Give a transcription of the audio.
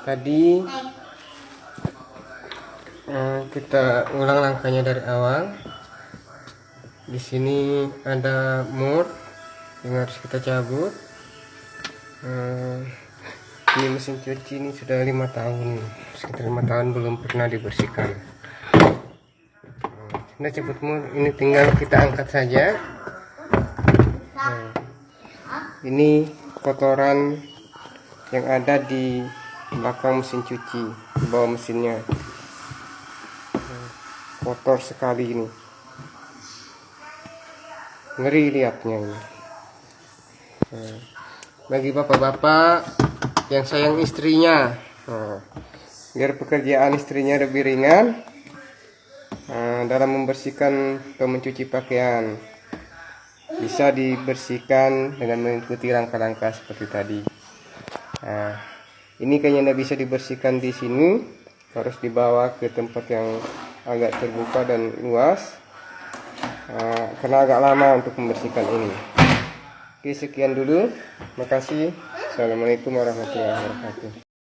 Tadi kita ulang langkahnya dari awal. Di sini ada mur yang harus kita cabut. Ini mesin cuci ini sudah 5 tahun, sekitar 5 tahun belum pernah dibersihkan. Sudah cabut mur, ini tinggal kita angkat saja. Ini kotoran yang ada di belakang mesin cuci, di bawah mesinnya. Kotor sekali ini, ngeri lihatnya ini. Bagi bapak-bapak yang sayang istrinya, biar pekerjaan istrinya lebih ringan dalam membersihkan atau mencuci pakaian, bisa dibersihkan dengan mengikuti langkah-langkah seperti tadi. Ini kayaknya tidak bisa dibersihkan di sini, harus dibawa ke tempat yang agak terbuka dan luas, karena agak lama untuk membersihkan ini. Oke, sekian dulu. Makasih. Assalamualaikum warahmatullahi wabarakatuh.